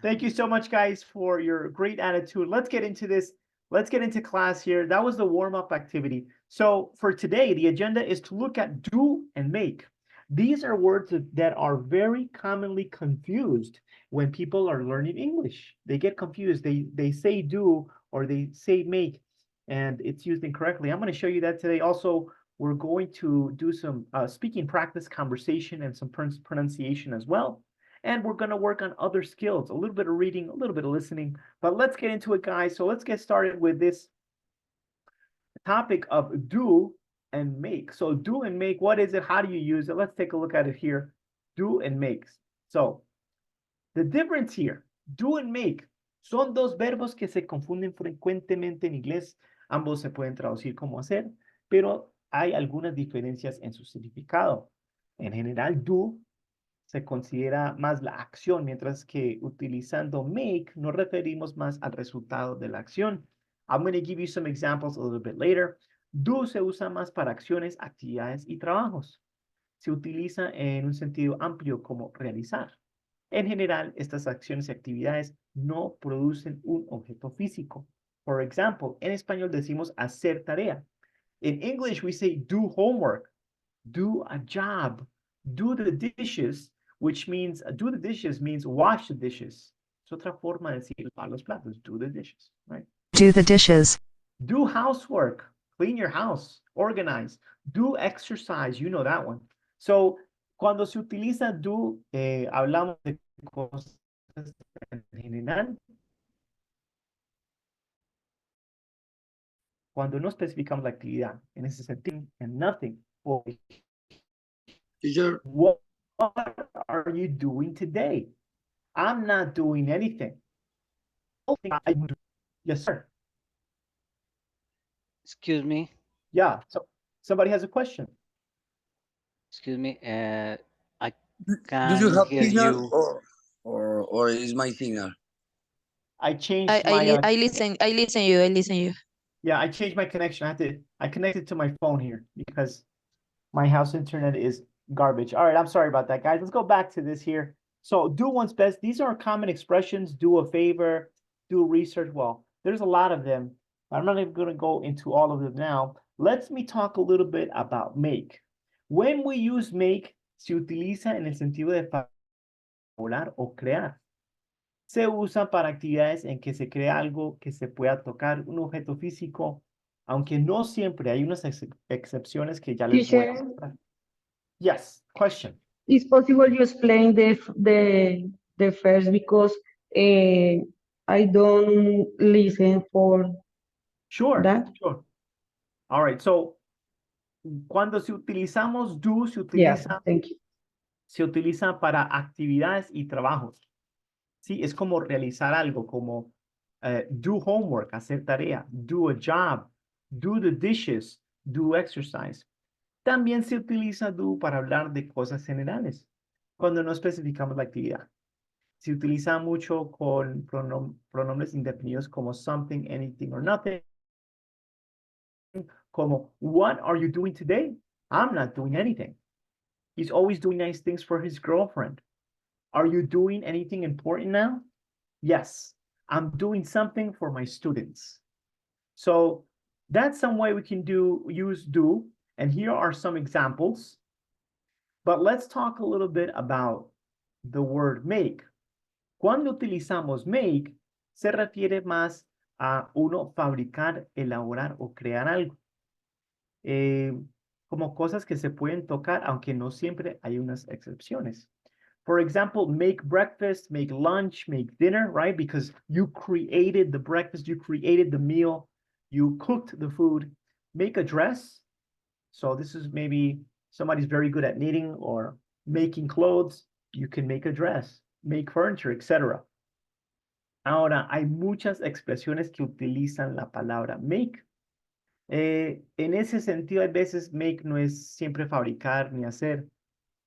Thank you so much, guys, for your great attitude. Let's get into this. Let's get into class here. That was the warm-up activity. So for today, the agenda is to look at do and make. These are words that are very commonly confused when people are learning English. They get confused. They say do or they say make, and it's used incorrectly. I'm going to show you that today. Also, we're going to do some speaking practice, conversation, and some pronunciation as well. And we're going to work on other skills, a little bit of reading, a little bit of listening. But let's get into it, guys. So let's get started with this topic of do and make. So do and make, what is it? How do you use it? Let's take a look at it here. Do and makes. So the difference here, do and make, son dos verbos que se confunden frecuentemente en inglés. Ambos se pueden traducir como hacer, pero hay algunas diferencias en su significado. En general, do se considera más la acción, mientras que utilizando make nos referimos más al resultado de la acción. I'm going to give you some examples a little bit later. Do se usa más para acciones, actividades y trabajos. Se utiliza en un sentido amplio como realizar. En general, estas acciones y actividades no producen un objeto físico. For example, en español decimos hacer tarea. In English, we say do homework, do a job, do the dishes, which means do the dishes means wash the dishes. Es otra forma de decir lavar los platos, do the dishes, right? Do the dishes. Do housework, clean your house, organize. Do exercise, you know that one. So, cuando se utiliza do, hablamos de cosas en general. Cuando no especificamos la actividad, en ese sentido, and nothing. Teacher, What are you doing today? I'm not doing anything. Yes, sir. Excuse me. Yeah. So somebody has a question. Excuse me. I do you can have hear signal you. or is my signal? I changed my I listen. I listen you. I listen you. yeah, I changed my connection. I connected to my phone here because my house internet is garbage. All right, I'm sorry about that, guys. Let's go back to this here. So do one's best. These are common expressions. Do a favor, do research. Well, there's a lot of them. I'm not even going to go into all of them now. Let me talk a little bit about make. When we use make, se utiliza en el sentido de fabular o crear. Se usa para actividades en que se crea algo que se pueda tocar, un objeto físico, aunque no siempre, hay unas excepciones que ya les voy a Teacher, mostrar. Yes, question. is possible you explain the first because I don't listen for Sure, that. sure. All right, so cuando si utilizamos do, Yeah, thank you. se utiliza para actividades y trabajos. Sí, es como realizar algo, como do homework, hacer tarea, do a job, do the dishes, do exercise. También se utiliza do para hablar de cosas generales, cuando no especificamos la actividad. Se utiliza mucho con pronombres indefinidos como something, anything, or nothing. Como, what are you doing today? I'm not doing anything. He's always doing nice things for his girlfriend. Are you doing anything important now? Yes, I'm doing something for my students. So that's some way we can use do. And here are some examples. But let's talk a little bit about the word make. Cuando utilizamos make, se refiere más a uno fabricar, elaborar o crear algo. Como cosas que se pueden tocar, aunque no siempre hay unas excepciones. For example, make breakfast, make lunch, make dinner, right? Because you created the breakfast, you created the meal, you cooked the food. Make a dress. So this is maybe somebody's very good at knitting or making clothes. You can make a dress, make furniture, etc. Ahora, hay muchas expresiones que utilizan la palabra make. En ese sentido, hay veces make no es siempre fabricar ni hacer.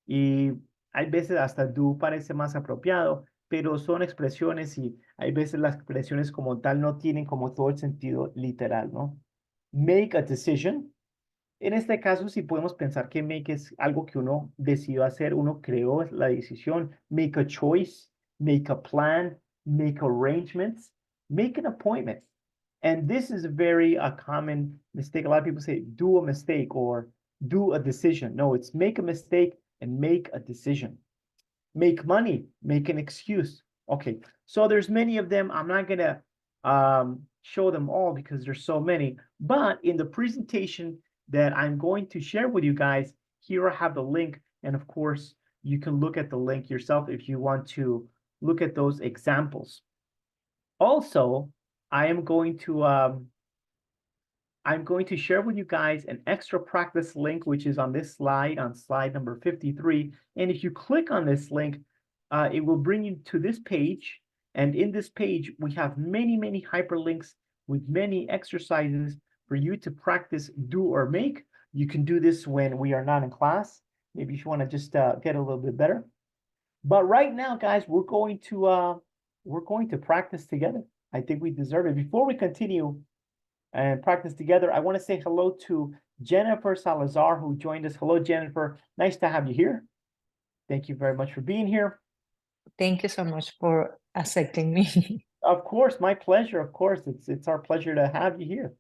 Y hay veces hasta do parece más apropiado, pero son expresiones y hay veces las expresiones como tal no tienen como todo el sentido literal, ¿no? Make a decision. En este caso, sí podemos pensar que make es algo que uno decidió hacer, uno creó la decisión. Make a choice. make a plan, make arrangements, make an appointment. And this is a very common mistake. A lot of people say, do a mistake or do a decision. No, it's make a mistake and make a decision. Make money, make an excuse. Okay, so there's many of them. I'm not gonna show them all because there's so many. But in the presentation that I'm going to share with you guys, here I have the link. And of course, you can look at the link yourself if you want to look at those examples. Also, I'm going to share with you guys an extra practice link, which is on this slide, on slide number 53. And if you click on this link, it will bring you to this page. And in this page, we have many, many hyperlinks with many exercises for you to practice, do, or make. You can do this when we are not in class. Maybe if you want to just get a little bit better. But right now, guys, we're going to practice together. I think we deserve it. Before we continue and practice together, I want to say hello to Jennifer Salazar, who joined us. Hello, Jennifer. Nice to have you here. Thank you very much for being here. Thank you so much for accepting me. Of course, my pleasure. Of course, it's our pleasure to have you here.